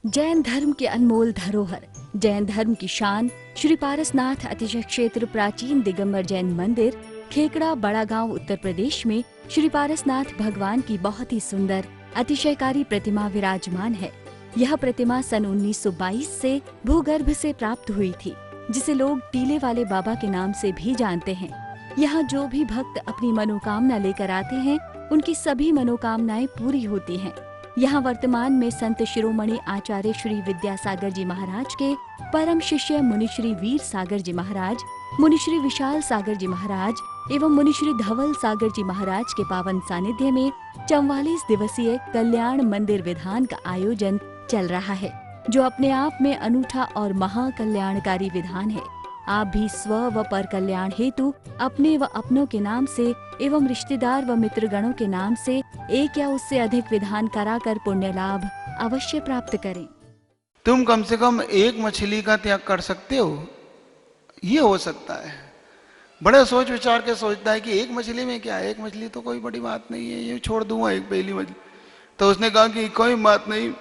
जैन धर्म के अनमोल धरोहर, जैन धर्म की शान श्री पारसनाथ अतिशय क्षेत्र प्राचीन दिगंबर जैन मंदिर, खेकड़ा बड़ा गांव उत्तर प्रदेश में श्री पारसनाथ भगवान की बहुत ही सुंदर अतिशयकारी प्रतिमा विराजमान है। यह प्रतिमा सन 1922 से भूगर्भ से प्राप्त हुई थी, जिसे लोग टीले वाले बाबा के नाम से भी जानते हैं। यहाँ जो भी भक्त अपनी मनोकामना लेकर आते हैं, उनकी सभी मनोकामनाएं पूरी होती हैं। यहाँ वर्तमान में संत शिरोमणि आचार्य श्री विद्यासागर जी महाराज के परम शिष्य मुनिश्री वीर सागर जी महाराज, मुनिश्री विशाल सागर जी महाराज एवं मुनिश्री धवल सागर जी महाराज के पावन सानिध्य में 44 दिवसीय कल्याण मंदिर विधान का आयोजन चल रहा है, जो अपने आप में अनूठा और महाकल्याणकारी विधान है। आप भी स्व व पर कल्याण हेतु अपने व अपनों के नाम से एवं रिश्तेदार व मित्रगणों के नाम से एक या उससे अधिक विधान कराकर पुण्य लाभ अवश्य प्राप्त करें। तुम कम से कम एक मछली का त्याग कर सकते हो, ये हो सकता है। बड़े सोच विचार के सोचता है कि एक मछली में क्या है, एक मछली तो कोई बड़ी बात नहीं है, ये छोड़ दूंगा एक पहली मछली। तो उसने कहा कि कोई बात नहीं।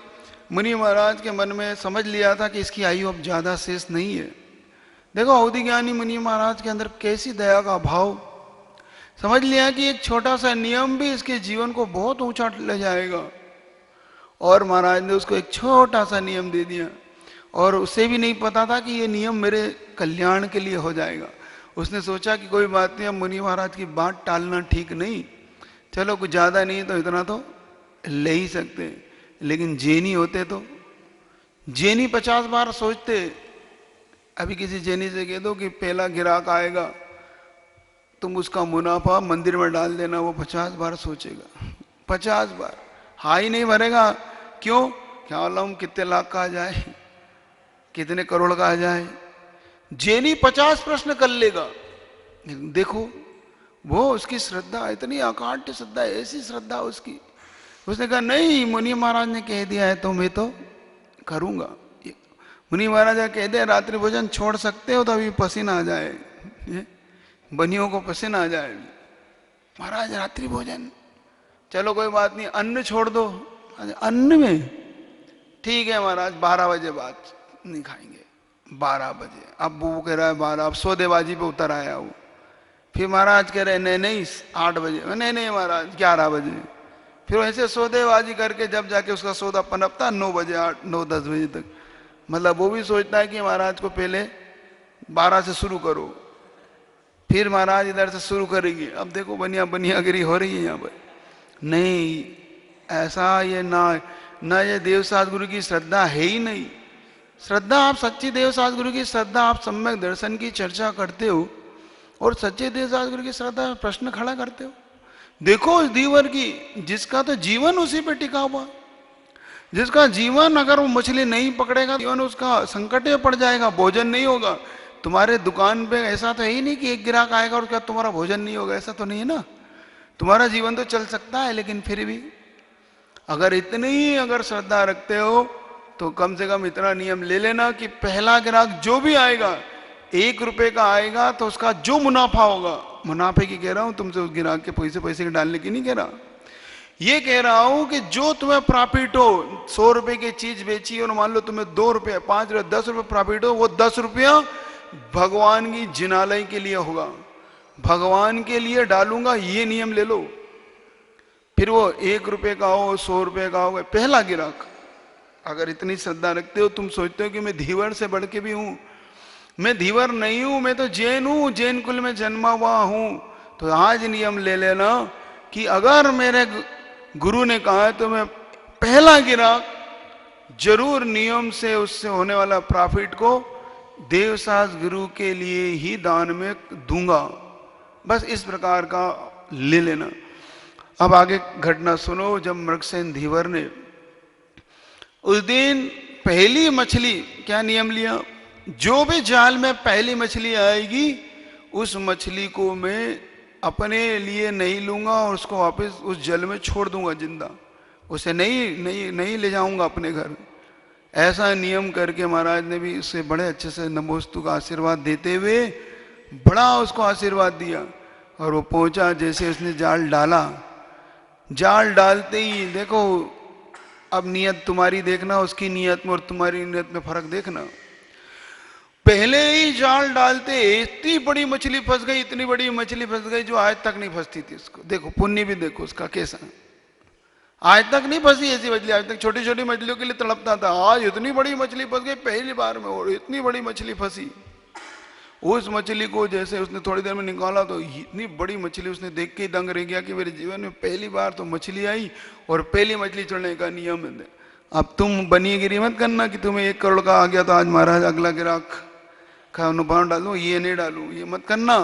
मुनि महाराज के मन में समझ लिया था कि इसकी आयु अब ज्यादा शेष नहीं है। देखो अवधि ज्ञानी मुनि महाराज के अंदर कैसी दया का भाव। समझ लिया कि एक छोटा सा नियम भी इसके जीवन को बहुत ऊंचा ले जाएगा, और महाराज ने उसको एक छोटा सा नियम दे दिया, और उसे भी नहीं पता था कि ये नियम मेरे कल्याण के लिए हो जाएगा। उसने सोचा कि कोई बात नहीं, अब मुनि महाराज की बात टालना ठीक नहीं, चलो कुछ ज्यादा नहीं तो इतना तो ले ही सकते हैं। लेकिन जैनी होते तो जैनी 50 बार सोचते। अभी किसी जैनी से कह दो कि पहला ग्राहक आएगा, तुम उसका मुनाफा मंदिर में डाल देना, वो 50 बार सोचेगा। 50 बार हाँ ही नहीं भरेगा। क्यों? क्या मालूम कितने लाख का आ जाए, कितने करोड़ का आ जाए। जैनी 50 प्रश्न कर लेगा। देखो वो उसकी श्रद्धा, इतनी अकाट्य श्रद्धा, ऐसी श्रद्धा उसकी। उसने कहा नहीं, मुनि महाराज ने कह दिया है तो मैं तो करूंगा। मुनि महाराज कह दे रात्रि भोजन छोड़ सकते हो तो अभी पसीना आ जाए, बनियों को पसीना आ जाए। महाराज रात्रि भोजन, चलो कोई बात नहीं, अन्न छोड़ दो। अन्न में ठीक है महाराज, 12 बजे बाद नहीं खाएंगे। 12 बजे, अब वो कह रहा है 12, अब सौदेबाजी पे उतर आया वो। फिर महाराज कह रहे नहीं नहीं 8 बजे, नहीं नहीं महाराज 11 बजे। फिर ऐसे सौदेबाजी करके जब जाके उसका सौदा पनपता 9 बजे, 8, 9, 10 बजे तक। मतलब वो भी सोचता है कि महाराज को पहले 12 से शुरू करो, फिर महाराज इधर से शुरू करेंगे। अब देखो बनियागिरी हो रही है यहाँ पर। नहीं, ऐसा ये ना ये देवसास गुरु की श्रद्धा है ही नहीं। श्रद्धा आप सच्ची देवसास गुरु की श्रद्धा, आप सम्यक दर्शन की चर्चा करते हो और सच्चे देवसास गुरु की श्रद्धा प्रश्न खड़ा करते हो। देखो उस दीवर की, जिसका तो जीवन उसी पे टिका हुआ, जिसका जीवन अगर वो मछली नहीं पकड़ेगा जीवन उसका संकट में पड़ जाएगा, भोजन नहीं होगा। तुम्हारे दुकान पे ऐसा तो है ही नहीं कि एक ग्राहक आएगा और क्या तुम्हारा भोजन नहीं होगा, ऐसा तो नहीं है ना। तुम्हारा जीवन तो चल सकता है, लेकिन फिर भी अगर इतनी अगर श्रद्धा रखते हो तो कम से कम इतना नियम ले लेना कि पहला ग्राहक जो भी आएगा 1 रुपए का आएगा तो उसका जो मुनाफा होगा, मुनाफे की कह रहा हूं, तुमसे उस ग्राहक के पैसे के डालने की नहीं कह रहा, ये कह रहा हूं कि जो तुम्हें प्रॉफिट हो, 100 रुपए की चीज बेची और मान लो तुम्हें 2 रुपए, 5 रुपए, 10 रुपए प्रॉफिट हो, वो 10 रुपया भगवान की जिनालय के लिए होगा, भगवान के लिए डालूंगा, ये नियम ले लो। फिर वो 1 रुपए का हो, 100 रुपए का हो, पहला गिराक अगर इतनी श्रद्धा रखते हो, तुम सोचते हो कि मैं धीवर से बढ़ के भी हूं। मैं धीवर नहीं हूं, मैं तो जैन हूं, जैन कुल में जन्मा हुआ हूं। तो आज नियम ले लेना कि अगर मेरे गुरु ने कहा है तो मैं पहला गिराक जरूर नियम से उससे होने वाला प्रॉफिट को देवसास गुरु के लिए ही दान में दूंगा। बस इस प्रकार का ले लेना। अब आगे घटना सुनो। जब मृगसेन धीवर ने उस दिन पहली मछली, क्या नियम लिया, जो भी जाल में पहली मछली आएगी उस मछली को मैं अपने लिए नहीं लूंगा और उसको वापस उस जल में छोड़ दूंगा जिंदा, उसे नहीं ले जाऊंगा अपने घर। ऐसा नियम करके महाराज ने भी उससे बड़े अच्छे से नमोस्तु का आशीर्वाद देते हुए बड़ा उसको आशीर्वाद दिया। और वो पहुंचा, जैसे उसने जाल डाला, जाल डालते ही देखो अब नियत तुम्हारी देखना, उसकी नियत में और तुम्हारी नियत में फर्क देखना। पहले ही जाल डालते इतनी बड़ी मछली फंस गई, इतनी बड़ी मछली फंस गई जो आज तक नहीं फंसती थी उसको। देखो पुण्य भी देखो उसका कैसा, आज तक नहीं फंसी ऐसी मछली। आज तक छोटी छोटी मछलियों के लिए तड़पता था, आज इतनी बड़ी मछली फंस गई पहली बार में, और इतनी बड़ी मछली फंसी। उस मछली को जैसे उसने थोड़ी देर में निकाला तो इतनी बड़ी मछली उसने देख के ही दंग रह गया कि मेरे जीवन में पहली बार तो मछली आई और पहली मछली चढ़ने का नियम है। अब तुम बनिएगिरी मत करना कि तुम्हें 1 करोड़ का आ गया तो आज महाराज अगला गिराक का अनुभव डालू, ये नहीं डालू, ये मत करना।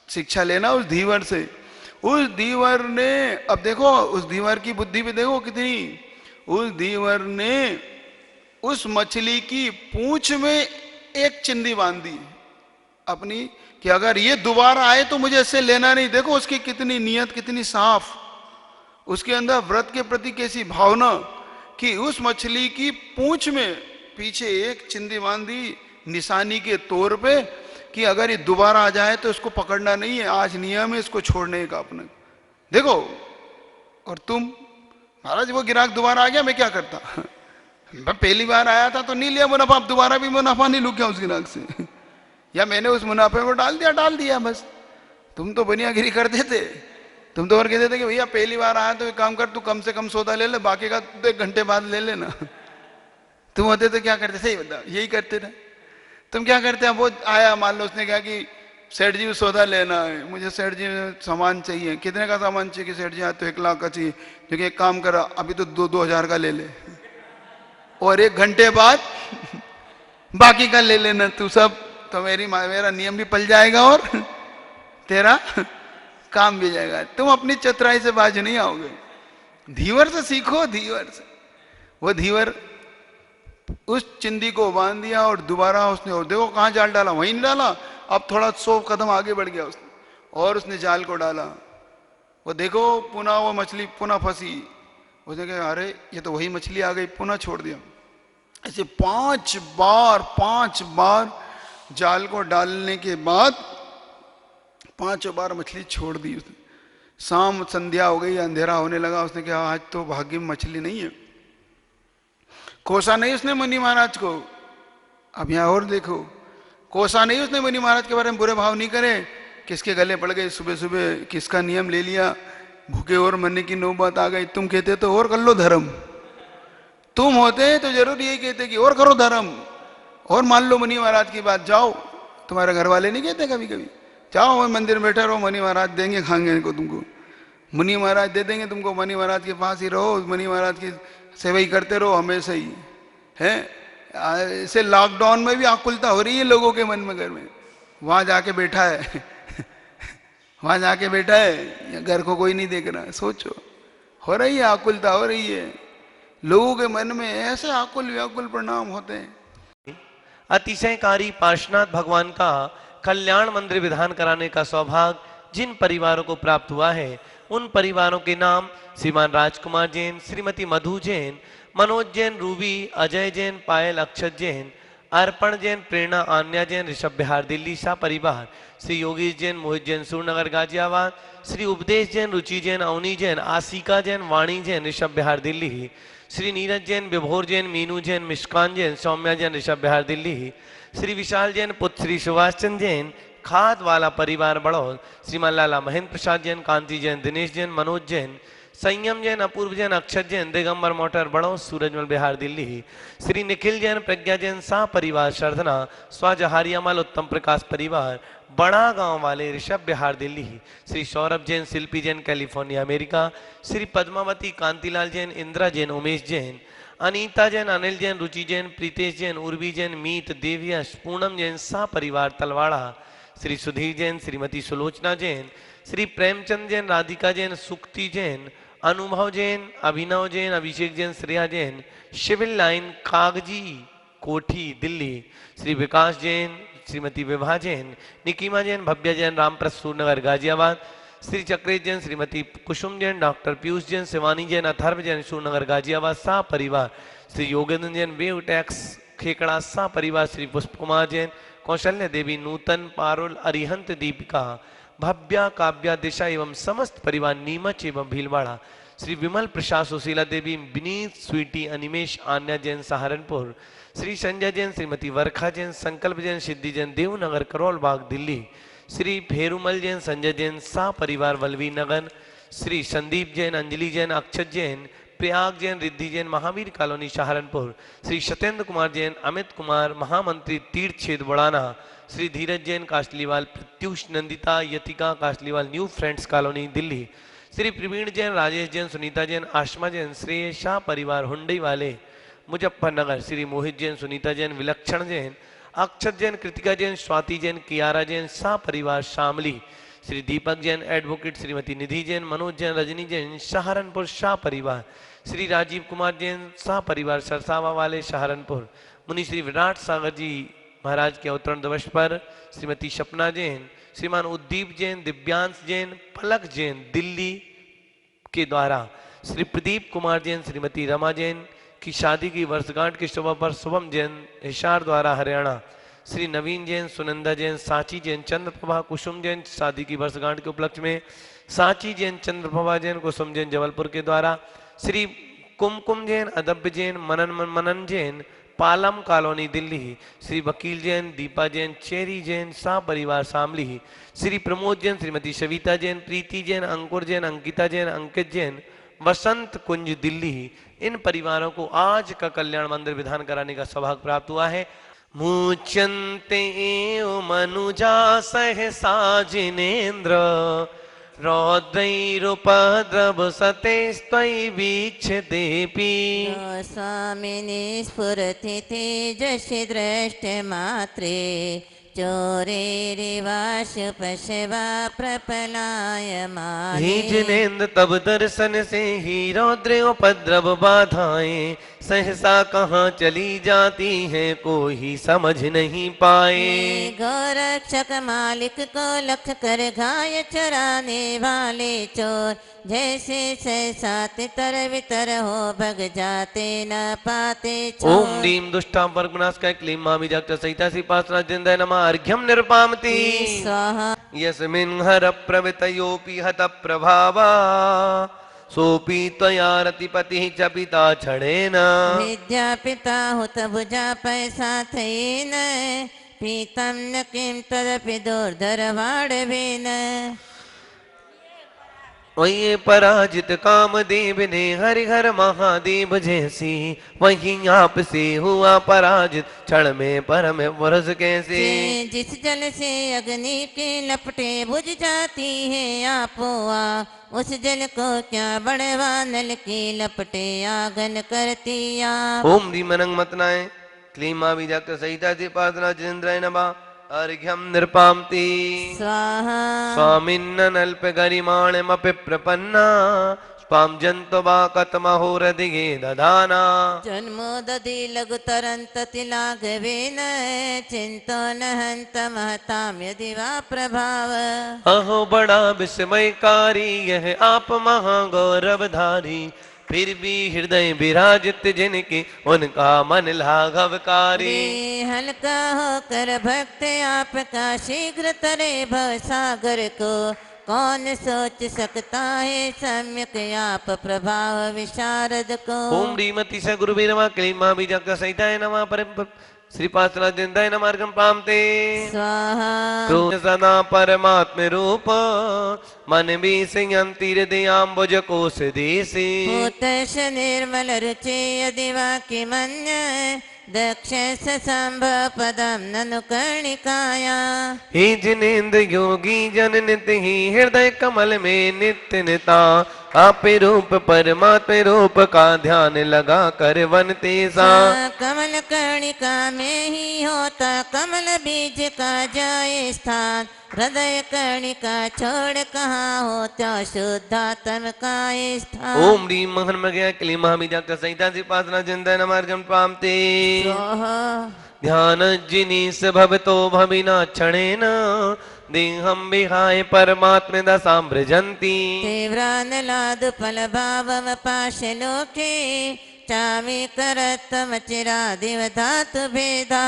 शिक्षा लेना उस धीवर से। उस धीवर ने, अब देखो उस धीवर की बुद्धि भी देखो कितनी। उस धीवर ने उस मछली की पूंछ में एक चिंदी बांध दी अपनी, कि अगर ये दोबारा आए तो मुझे इससे लेना नहीं। देखो उसकी कितनी नियत, कितनी साफ, उसके अंदर व्रत के प्रति कैसी भावना, कि उस मछली की पूंछ में पीछे एक चिंदी बांध दी निशानी के तौर पे, कि अगर ये दोबारा आ जाए तो इसको पकड़ना नहीं है, आज नियम है इसको छोड़ने का अपने। देखो, और तुम महाराज वो गिराक दोबारा आ गया, मैं क्या करता? मैं पहली बार आया था तो नहीं लिया मुनाफा, अब दोबारा भी मुनाफा नहीं लूँ क्या उस गिराक से? या मैंने उस मुनाफे में डाल दिया बस। तुम तो बनियागिरी करते थे, तुम तो और कहते थे कि भैया पहली बार आया तो एक काम कर, तू कम से कम सौदा ले ले, बाकी का 1 घंटे बाद ले लेना। तुम होते तो क्या करते? सही बताओ, यही करते थे। तुम क्या करते हैं? वो आया, मान लो उसने कहा कि सेठ जी सौदा लेना है, मुझे सेठ जी सामान चाहिए। कितने का सामान चाहिए? कि सेठ जी आज तो 1 लाख का चाहिए। जो कि एक काम करा, अभी तो 2-2 हज़ार का ले ले, और 1 घंटे बाद बाकी का ले लेना तू सब, तो मेरा नियम भी पल जाएगा और तेरा काम भी जाएगा। तुम अपनी चतुराई से बाज नहीं आओगे। धीवर से सीखो, धीवर से। वो धीवर उस चिंदी को बांध दिया और दोबारा उसने, और देखो कहां जाल डाला, वहीं नहीं डाला, अब थोड़ा 100 कदम आगे बढ़ गया उसने, और उसने जाल को डाला। वो देखो पुनः वो मछली पुनः फंसी। उसने कहा अरे ये तो वही मछली आ गई, पुनः छोड़ दिया। ऐसे 5 बार जाल को डालने के बाद 5 बार मछली छोड़ दी उसने। शाम संध्या हो गई, अंधेरा होने लगा। उसने कहा आज तो भाग्य में मछली नहीं है। कोसा नहीं उसने मुनि महाराज को। अब यहां और देखो, कोसा नहीं उसने मुनि महाराज के बारे में बुरे भाव नहीं करे, किसके गले पड़ गए सुबह सुबह, किसका नियम ले लिया, भूखे और मरने की नौबत आ गई। तुम कहते तो और कर लो धर्म, तुम होते तो जरूर यही कहते कि और करो धर्म, और मान लो मुनि महाराज की बात। जाओ, तुम्हारे घर वाले नहीं कहते कभी कभी, जाओ मंदिर में बैठे रहो, मुनि महाराज देंगे खाएंगे को तुमको, मुनि महाराज दे देंगे तुमको, मुनि महाराज के पास ही रहो, मुनि महाराज की सेवा ही करते रहो हमेशा ही है। ऐसे लॉकडाउन में भी आकुलता हो रही है लोगों के मन में, घर में। वहां जाके बैठा है वहां जाके बैठा है, घर को कोई नहीं देख रहा है। सोचो, हो रही है आकुलता, हो रही है लोगों के मन में। ऐसे आकुल व्याकुल परिणाम होते हैं। अतिशयकारी पार्श्वनाथ भगवान का कल्याण मंदिर विधान कराने का सौभाग्य जिन परिवारों को प्राप्त हुआ है, उन परिवारों के नाम श्रीमान राजकुमार जैन, श्रीमती मधु जैन, मनोज जैन, रूबी, अजय जैन, पायल, अक्षत जैन, अर्पण जैन, प्रेरणा, आन्या जैन, ऋषभ बिहार दिल्ली शाह परिवार, श्री योगेश जैन, मोहित जैन, सूरनगर गाजियाबाद, श्री उपदेश जैन, रुचि जैन, अवनी जैन, आसिका जैन, वाणी जैन, ऋषभ बिहार दिल्ली, श्री नीरज जैन, विभोर जैन, मीनू जैन, मिष्कान जैन, सौम्या जैन, ऋषभ बिहार दिल्ली, श्री विशाल जैन, पुत्र श्री सुभाष चंद्र जैन, खाद वाला परिवार बड़ौद, श्रीमान लाला महेंद्र प्रसाद जैन, कांति जैन, दिनेश जैन, मनोज जैन, संयम जैन, अपूर्व जैन, अक्षत जैन, दिगंबर मोटर बड़ौद, सूरजमल बिहार दिल्ली, श्री निखिल जैन, प्रज्ञा जैन, शाह परिवार शर्धना, स्वाजहारियामल उत्तम प्रकाश परिवार बड़ा गांव वाले ऋषभ बिहार दिल्ली, श्री सौरभ जैन, शिल्पी जैन, कैलिफोर्निया अमेरिका, श्री पद्मावती, कांतिलाल जैन, इंदिरा जैन, उमेश जैन, अनीता जैन, अनिल जैन, रुचि जैन, प्रीतेश जैन, उर्वी जैन, मीत, देवयश, पूनम जैन, शाह परिवार तलवाड़ा, श्री सुधीर जैन, श्रीमती सुलोचना जैन, श्री प्रेमचंद जैन, राधिका जैन, सुक्ति जैन, अनुभव जैन, अभिनव जैन, अभिषेक जैन, श्रेया जैन, सिविल लाइन कागजी कोठी दिल्ली, श्री विकास जैन, श्रीमती विभा जैन, निकीमा जैन, भव्या जैन, रामप्रसाद सूरनगर गाजियाबाद, श्री चक्रेश जैन, श्रीमती कुसुम जैन, डॉक्टर पीयूष जैन, शिवानी जैन, अथर्व जैन, सूरनगर गाजियाबाद शाह परिवार, श्री योगेंद्र जैन, वेव टैक्स खेकड़ा शाह परिवार, श्री पुष्प कुमार जैन, कौशल्य देवी, नूतन, पारुल, अरिहंत, दीपिका, भव्या, काव्या, दिशा एवं समस्त परिवार नीमच एवं भीलवाड़ा, श्री विमल प्रसाद सुशीला देवी, विनीत स्वीटी, अनिमेश आन्या जैन सहारनपुर, श्री संजय जैन, श्रीमती वर्खा जैन, संकल्प जैन, सिद्धि जैन, देवनगर करोल बाग दिल्ली, श्री फेरुमल जैन, संजय जैन, सा परिवार वल्लवी नगर, श्री संदीप जैन, अंजलि जैन, अक्षत जैन, प्रयाग जैन, रिद्धि जैन, महावीर कॉलोनी सहारनपुर, श्री सत्येंद्र कुमार जैन, अमित कुमार, महामंत्री तीर्थ छेद बड़ाना, श्री धीरज Jain, कास्टलीवाल, Pratyush Nandita, Yatika Kasliwal, new friends colony Delhi, Shri Praveen Jain, Rajesh Jain, Sunita Jain, Ashma Jain, Shrey Shah परिवार हुंडई वाले मुजफ्फरनगर, श्री मोहित जैन, सुनीता जैन, विलक्षण जैन, अक्षत जैन, कृतिका जैन, स्वाति जैन, कियारा जैन, शाह परिवार शामली, श्री दीपक जैन एडवोकेट, श्रीमती निधि जैन, मनोज जैन, रजनी जैन, सहारनपुर शाह परिवार, श्री राजीव कुमार जैन, शाह परिवार सरसावा वाले सहारनपुर, मुनि श्री विराट सागर जी महाराज के अवतरण दिवस पर श्रीमती सपना जैन, श्रीमान उद्दीप जैन, दिव्यांश जैन, पलक जैन दिल्ली के द्वारा, श्री प्रदीप कुमार जैन, श्रीमती रमा जैन की शादी की वर्षगांठ के शुभ पर शुभम जैन हिसार द्वारा हरियाणा, श्री नवीन जैन, सुनंदा जैन, सांची जैन, चंद्रप्रभा कुसुम जैन शादी की वर्षगांठ के उपलक्ष्य में, सांची जैन, चंद्रप्रभा जैन, कुसुम जैन जबलपुर के द्वारा, श्री कुमकुम जैन, अदब्य जैन, मनन जैन, पालम कॉलोनी दिल्ली, श्री वकील जैन, दीपा जैन, चेरी जैन, शाह परिवार शामली, श्री प्रमोद जैन, श्रीमती सविता जैन, प्रीति जैन, अंकुर जैन, अंकिता जैन, अंकित जैन, वसंत कुंज दिल्ली, इन परिवारों को आज का कल्याण मंदिर विधान कराने का सौभाग्य प्राप्त हुआ है। मुच्यन्ते मनुजा सहसा जिनेन्द्र रौद्रैरुपद्रव सतेस्त्वयि वीक्षतेऽपि स्वामिनि स्फुरति तेजसि दृष्टमात्रे चोरेरिवाशुपशवा प्रपलायमाने। हे जिनेन्द्र तब दर्शन से ही रौद्र उपद्रव बाधाएं सहसा कहाँ चली जाती है कोई समझ नहीं पाए। गौरक्षक मालिक को लख कर घाय चराने वाले चोर जैसे सहसा तितर वितर हो भग जाते न पाते चोर। ओम ह्रीम दुष्टाम वर्गनाशकाय क्लीं मामि जगत सहिता श्रीपासना जिंदय नमः अर्घ्यम निर्पामति स्वाहा। यस्मिन् हर प्रवृतयोऽपि हत प्रभावा सोऽपि त्वया रतिपतिः च पिता क्षणेन। विद्या पिता हुत भुजा पैसा थयेन पीतम न किं तदपि दुर्धरवाडवेन। वही पराजित कामदेव ने हरिहर महादेव जैसी वही आप से हुआ पराजित क्षण में परम वरस कैसे। जिस जल से अग्नि के लपटे बुझ जाती है आपोआ उस जल को क्या बड़वा नल की लपटे आगन करती आप। ओम ह्रीम अनंग मतनाय क्लीं मामि जगत सहिता श्रीपासना जिनेन्द्राय नमः अर्घ्यम निर्पामति स्वाहा। स्वामिन्नल्प गरिमाणमपि प्रपन्ना स्वाम जंतो वा कतमहोरधिगे दधाना। जन्मोदधि लघुतरंत तिलाघवेन चिंतो न हंत महताम यदि वा प्रभाव। अहो बड़ा विस्मयकारी यह आप महागौरवधारी फिर भी हृदय विराजित जिनके उनका मन लाघवकारी। हल्का होकर भक्त आपका शीघ्र तरे भव सागर को कौन सोच सकता है सम्यक आप प्रभाव विशारद को। ओम ह्रीमति स गुरुवे नमः क्लीं मामि जगत सहिताय नमः परम श्रीपासना जिंदय नमः अर्घ्यम पामते स्वाहा। क्रोध सदा परमात्म रूप मन भी सिंहंति हृदयाम्बुज कोश देसी। भूतश निर्मल रुचे यदि वाक्य मन्य दक्ष संभव पदम ननु कर्णिकाया। हे जिनेन्द्र योगी जन नित्य ही हृदय कमल में नित्य निता आप रूप परमात्म रूप का ध्यान लगा कर वनते सा। कमल कर्णिका में ही होता कमल बीज का जाए स्थान हृदय कर्णिका छोड़ कहाँ होता शुद्धात्म का स्थान। ओम ह्रीम महन मगया क्लीं मामि जगत सहिता श्रीपासना जिंदय नमः अर्घ्यम पामते ध्यान जिनीस भवतो भविना क्षणेन देहं विहाय परमात्म दशामृजन्ति। तीव्रानलादु फल भावम पाशलोके इच्छामि करतम चिरादिव धातु भेदा।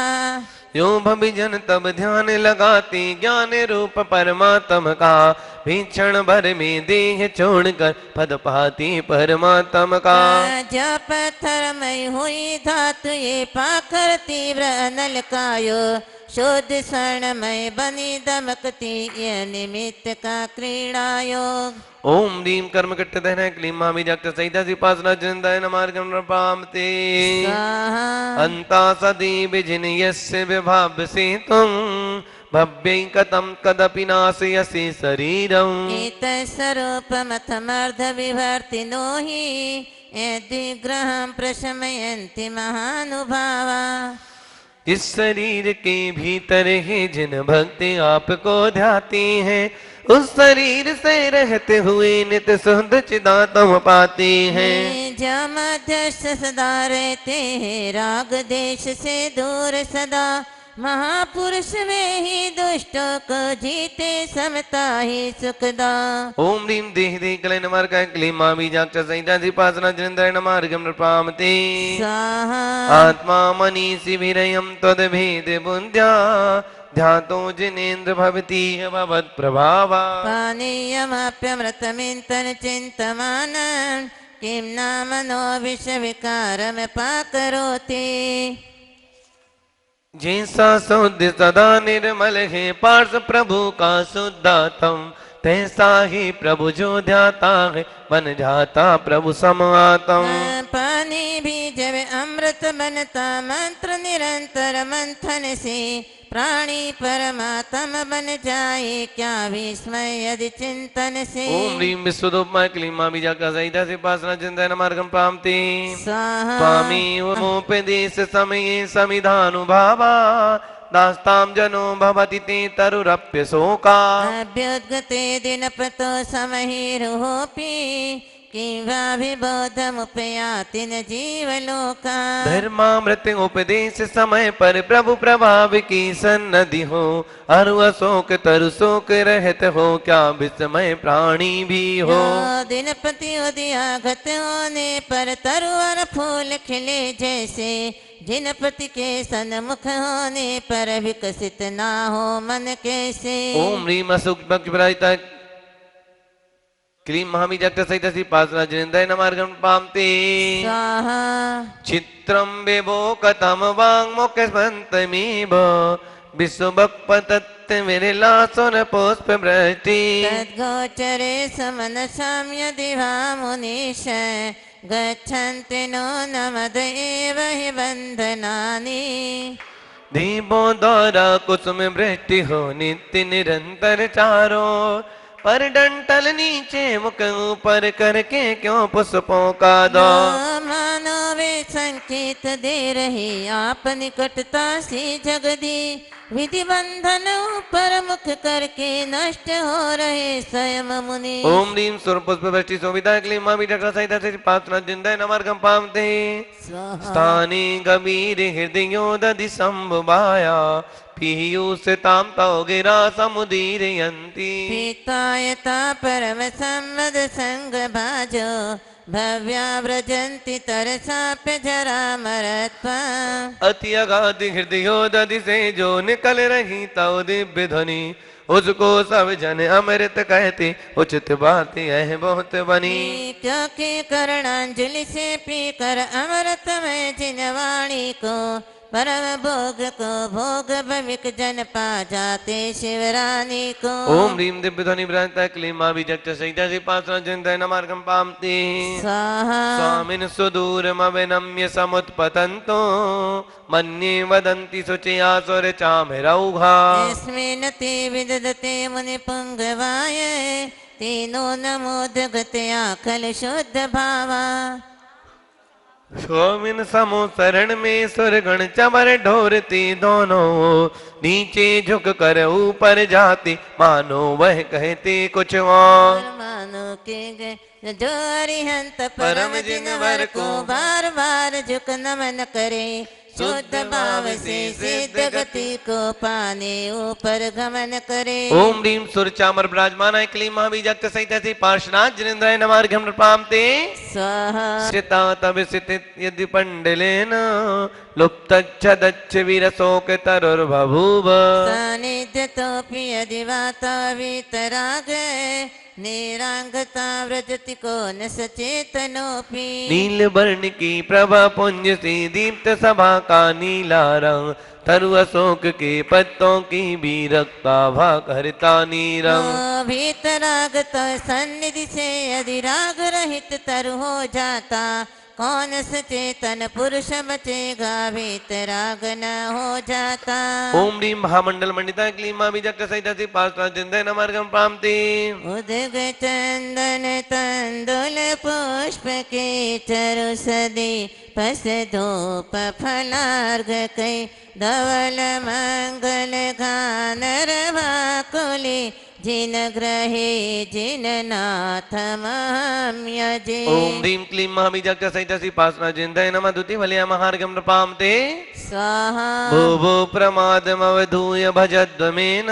यो भविजन तब ध्यान लगाते ज्ञान रूप परमात्म का, भीषण भर में देह छोड़कर पद पाती परमात्म का। जा पत्थर मई हुई धातु ये पाकर तीव्र अनल कायो, शोध स्वर्णमय बनी दमकती ये निमित्त का क्रीड़ायोग। ओम ह्रीं कर्म कट्ट दहन क्लीं मामी जागत सहिता सिपासना जिंदाय नमार्गम नपामते। अंता सदी बिजिन यस्य विभाव से तुम, भव्यं कथम कदपि नाशयसि शरीरम। एतस्वरूपमथमर्ध विवर्तिनो हि यद्विग्रहं प्रशमयन्ति महानुभावा। इस शरीर के भीतर ही जिन भक्ति आपको ध्याती हैं, उस शरीर से रहते हुए नित्य शुद्ध चिदात्म पाते हैं। जा मध्यस्थ सदा रहते हैं राग देश से दूर सदा, महापुरुष में ही दुष्टों को जीते समता ही सुखदा। ओम ह्रीं देह देह कलय नमार्ग क्लीं मामी जागत सहिता सिपासना जिंदाय नमार्गम नपामते। आत्मा मनीषि विरयम तद भेद बुद्ध्या, ध्यातो जिनेन्द्र भवती भवत् प्रभावा। पानीयमाप्यमृतमिन्तन चिन्तमानं, किं नाम नो विषविकारम पाकरोति। जैसा शुद्ध सदा निर्मल है पार्श प्रभु का शुद्धात्म, तैसा ही प्रभु जो ध्याता है बन जाता प्रभु समातम। पानी भी जब अमृत बनता मंत्र निरंतर मंथन से, प्राणी परमात्मा बन जाए क्या विस्मय यदि चिंतन से। ओम ह्रीं विश्वरूपाय क्लीं मामी जागत सहिता सिपासना जिंदाय नमार्गम पामते। स्वामी ओमोपदेश समये समिधानुभावा, दास्तां जनो भवति ते तरुरप्य शोका। अभ्युद्गते दिनपतो समहिरुहोपि, किं वा विबोधमुपयाति न जीवलोका। धर्मामृत उपदेश समय पर प्रभु प्रभाव की सन्नधि हो, अरु अशोक तरु शोक रहत हो क्या विस्मय प्राणी भी हो। दिनपति उदयागत होने पर तरुवर फूल खिले जैसे, जिनपति के सन्मुख होने पर विकसित ना हो मन कैसे। ओम ह्रीं असुख भक्तिप्रदायिता क्लीं महामी जागत सहिता सिपासना जिनेन्द्राय नमार्गम पामते। चित्रं विभो कथम वाङ्मुखस्मन्तमेव, विश्वभक्पतत् विरला सुन पुष्प वृष्टि। तद्गोचरे समनसां यदि वा मुनीश, गच्छन्ति नो नमद एव हि बन्धनानि। दीपों द्वारा कुसुम वृष्टि हो नित्य निरंतर चारों, पर डंटल नीचे मुख ऊपर करके क्यों पुष्पों का दो। मानो वे संकेत दे रही आप निकटता से जगदी, विधि बंधन ऊपर मुख करके नष्ट हो रहे स्वयं मुनि। ओम ह्रीं सुर पुष्प वृष्टि शोभिता क्लीं मामी जागत सहिता सिपासना जिंदाय नमार्गम पामते। स्थाने गंभीर हृदयों दधि संभवाया, पीयूषतां तौ गिरा समुदीरयन्ति। पीतायता परम सम्मद संग भाजो, भव्या व्रजन्ति तरसाप्य जरा मरत्वा। अति अगाध हृदयों दधि से जो निकल रही तौ दिव्य ध्वनि, उसको सब जन अमृत कहते उचित बात यह बहुत बनी। क्योंकि करणांजलि से पीकर अमृत में जिन वाणी को, परम भोग को भोग भविक जन पा जाते शिवरानी को। ओम ह्रीं दिव्य ध्वनि विराजता क्लीं मामी जागत सहिता सिपासना जिनेन्द्राय नमार्गम पामते। स्वामिन् सुदूरमविनम्य समुत्पतन्तो, मन्ये वदन्ति शुचया सुरचामिरौघा। यस्मिन् ते विदधते मुनिपुङ्गवाय, तेनो नमोदगतया खलु शुद्ध भावा। स्वामिन समो शरण में सुरगण चमर ढोरती दोनों, नीचे झुक कर ऊपर जाती मानो वह कहते कुछ और। मानो के गए जो अरिहंत परम जिनवर को बार बार झुक नमन करे, शुद्ध भाव से सिद्ध गति को पाने ऊपर गमन करे। ओम ह्रीम सुरचामर विराजमानाय क्लीं महाबीजक्त सहित ऐसी पार्श्वनाथ जिनेन्द्राय नमार्घ्यं नृपामते स्वाहा श्रिता तविसित यदि पंडलेन लुप्तच्छदच्छ वीरशोक तरुर्बभूव सानिध्यतोऽपि यदि वाता वीतराग निरांगता व्रजति को न सचेतनोऽपि। नील वर्ण की प्रभा पुंज सी दीप्त सभा का नीला रंग तरु अशोक के पत्तों की भी रक्ता भाग हरिता नीरंग। भीतरागत सन्निधि से यदि राग रहित तरु हो जाता कौन सचेतन पुरुष बचेगा भीतराग न हो जाता। ओम ह्रीं महामंडल मंडिता क्लीं महाबीजक्त सहित पार्श्वनाथ जिनेन्द्राय नमार्घ्यं नृपामते। उदग चंदन तंदुल पुष्प के चरु सदी पस धूप फलार्घ कै धवल मंगल घानर भाकुली जिन ग्रहे जिन नाथ महं यजे। ओम ह्रीं क्लीं महाबीजक्त सहित पार्श्वनाथ जिनेन्द्राय नमः द्वितीय वलय महार्घ्यं नृपामते। स्वाहा भो भो प्रमादमवधूय भजध्वमेन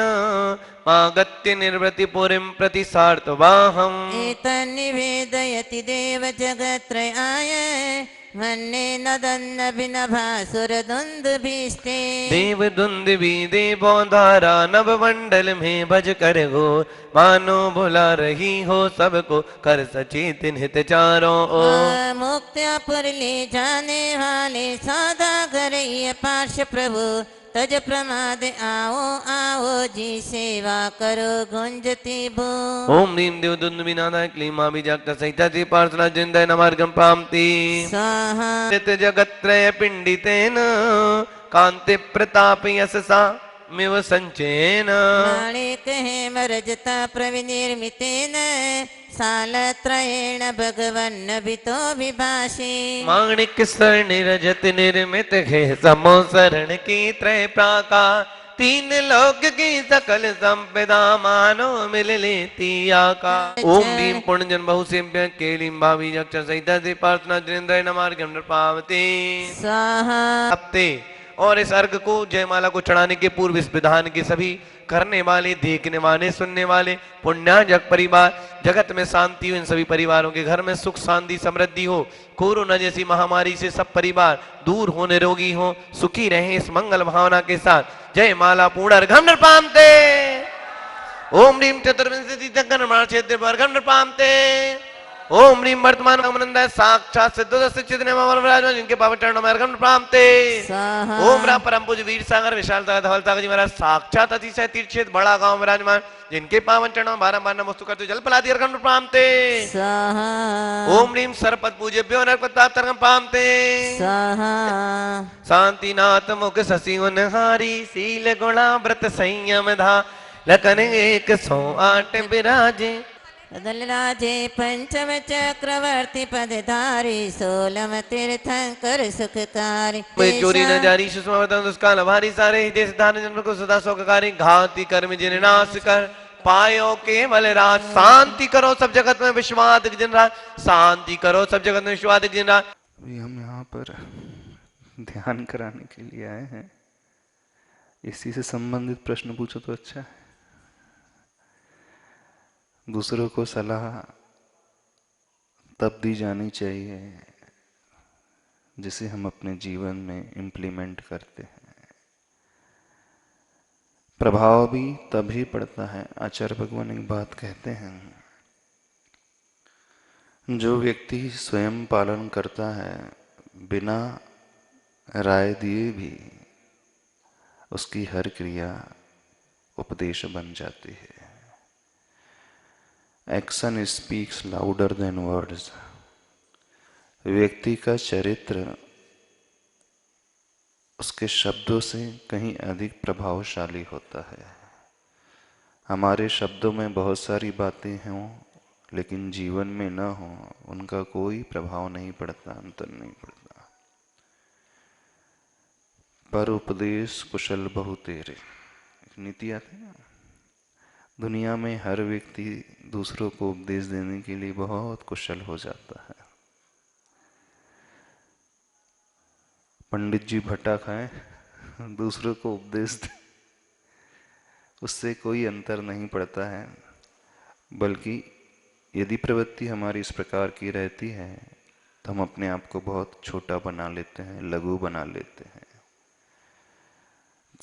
मागत्य निर्वृति पुरीं प्रति सार्तवाहम्। एतन्निवेदयति देव जगत्त्रयाय मन्ये नदन्न बिनभासुर दुन्दुभिस्ते। देव दुंदुभि देवोधारा नव मंडल में भज कर गो मानो बुला रही हो सबको कर सचेतन हित चारों ओर। मुक्त्या पुर ले जाने वाले सौदागर ये पार्श प्रभु तज प्रमाद आओ आओ जी सेवा करो गुंजती भू। ओम ह्रीं देव दुंदुभिनादाय क्लीं महाबीजक्त सहित पार्श्वनाथ जिनेन्द्राय नमार्घ्यं नृपामते। स्वाहा नित जगत्त्रय पिंडितेन कांति प्रताप यशसा मिव संचेन। माणिक हेम रजता प्रविनिर्मितेन सालत्रयेण भगवन् बितो विभाषे। माणिक स्वर्ण रजत निर्मित है समो शरण की त्रय प्राकार तीन लोक की सकल संपदा मानो मिल लेती आका। ओम ह्रीं पुण्यजन बहुसेव्य केलीं भाबीजक्त सहित पार्श्वनाथ जिनेन्द्राय नमार्घ्यं नृपामते। स्वाहा हफ्ते और इस अर्घ को जयमाला को चढ़ाने के पूर्व इस विधान के सभी करने वाले देखने वाले सुनने वाले पुण्याजक परिवार जगत में शांति हो, इन सभी परिवारों के घर में सुख शांति समृद्धि हो, कोरोना जैसी महामारी से सब परिवार दूर हो, निरोगी हो, सुखी रहे, इस मंगल भावना के साथ जयमाला पूर्ण अर्घ्यं नृपामते। ओम ह्रीं चतुर्विंशति क्षेत्र अर्घ्यं नृपामते। ओम ह्रीं वर्तमान अमनंदाय साक्षात सिद्धोदस्य चिदनेमावराज जिनके पावन चरणों में अर्घ्यं नृपामते। ओम राम परम पूज्य वीर सागर विशालता धवलता जी महाराज साक्षात अतिशय तीर्थ क्षेत्र बड़ा गांव विराजमान जिनके पावन चरणों में बारंबार नमस्तु करते जल पलादि अर्घ्यं नृपामते। ओम ह्रीं सरपद पूज्यभ्यो नरपतात् अर्घ्यं नृपामते। शांतिनाथ मुख शशिवन हारी शील गुणा व्रत संयम धा लखन 108 विराजे। राजे पंचम चक्रवर्ती पदधारी सोलम तीर्थंकर सुखकारी। चोरी न जारी सुषमा दुष्काल भारी सारे हृदय सिद्धांत जन्म को सदा शोककारी घाति कर्म जिन नाश कर पायो केवल राज। शांति करो सब जगत में विश्वादिक जिन राज, शांति करो सब जगत में विश्वादिक जिन राज। अभी हम यहाँ पर ध्यान कराने के लिए आए हैं, इसी से संबंधित प्रश्न पूछो तो अच्छा है। दूसरों को सलाह तब दी जानी चाहिए जिसे हम अपने जीवन में इम्प्लीमेंट करते हैं। प्रभाव भी तभी पड़ता है। आचार्य भगवान एक बात कहते हैं, जो व्यक्ति स्वयं पालन करता है बिना राय दिए भी उसकी हर क्रिया उपदेश बन जाती है। Action speaks louder than words. व्यक्ति का चरित्र उसके शब्दों से कहीं अधिक प्रभावशाली होता है। हमारे शब्दों में बहुत सारी बातें हों लेकिन जीवन में न हो, उनका कोई प्रभाव नहीं पड़ता, अंतर नहीं पड़ता। पर उपदेश कुशल बहु तेरे, नीति आती है ना। दुनिया में हर व्यक्ति दूसरों को उपदेश देने के लिए बहुत कुशल हो जाता है। पंडित जी भट्टा खाएं, दूसरों को उपदेश दें, उससे कोई अंतर नहीं पड़ता है। बल्कि यदि प्रवृत्ति हमारी इस प्रकार की रहती है तो हम अपने आप को बहुत छोटा बना लेते हैं, लघु बना लेते हैं।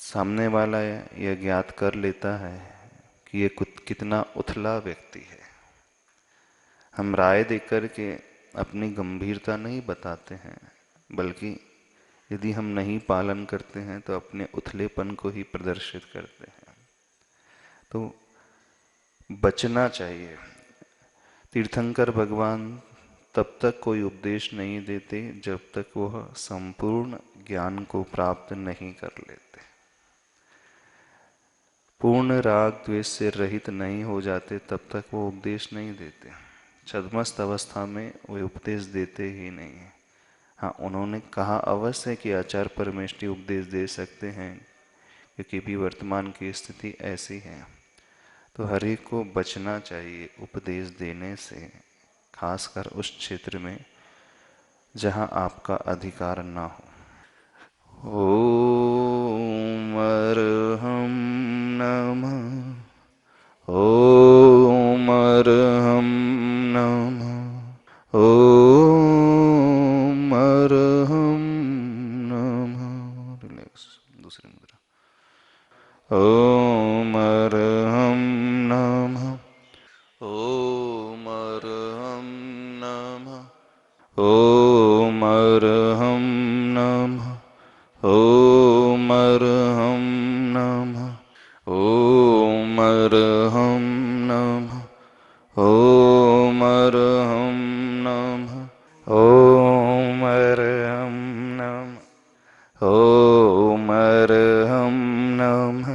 सामने वाला यह ज्ञात कर लेता है कि ये कितना उथला व्यक्ति है। हम राय देकर के अपनी गंभीरता नहीं बताते हैं, बल्कि यदि हम नहीं पालन करते हैं तो अपने उथलेपन को ही प्रदर्शित करते हैं। तो बचना चाहिए। तीर्थंकर भगवान तब तक कोई उपदेश नहीं देते जब तक वह संपूर्ण ज्ञान को प्राप्त नहीं कर लेते। पूर्ण राग द्वेष से रहित नहीं हो जाते तब तक वो उपदेश नहीं देते। छद्मस्त अवस्था में वे उपदेश देते ही नहीं। हाँ, उन्होंने कहा अवश्य कि आचार्य परमेष्ठी उपदेश दे सकते हैं, क्योंकि भी वर्तमान की स्थिति ऐसी है। तो हर एक को बचना चाहिए उपदेश देने से, खासकर उस क्षेत्र में जहाँ आपका अधिकार ना हो। ओम अर्हं नमः, ओम अर्हं नमः, ओम अर्हं नमः। रिलैक्स, दूसरी मुद्रा। ओम अर्हं नमः, ओम अर्हं नमः, ओम अर्हं नमः, ओम अर्हं नमः, ओम अर्हं नमः, ओम अर्हं नमः, ओम अर्हं नमः, ओम अर्हं नमः।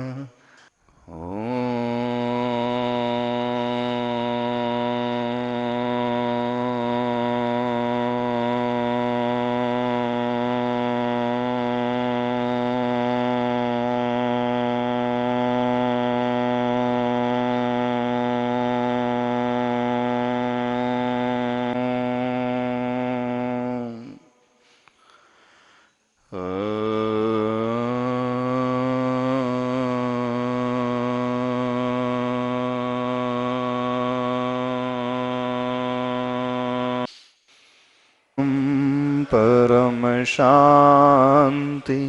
परम शांति।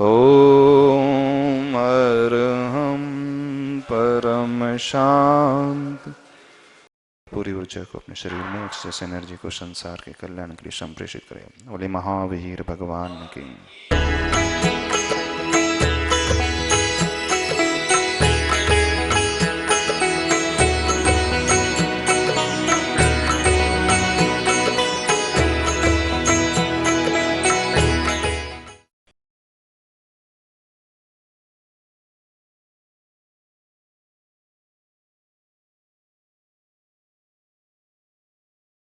ओम अर्हं परम शांति। पूरी ऊर्जा को अपने शरीर में एक्सेस एनर्जी को संसार के कल्याण के लिए संप्रेषित करें। बोले महावीर भगवान की।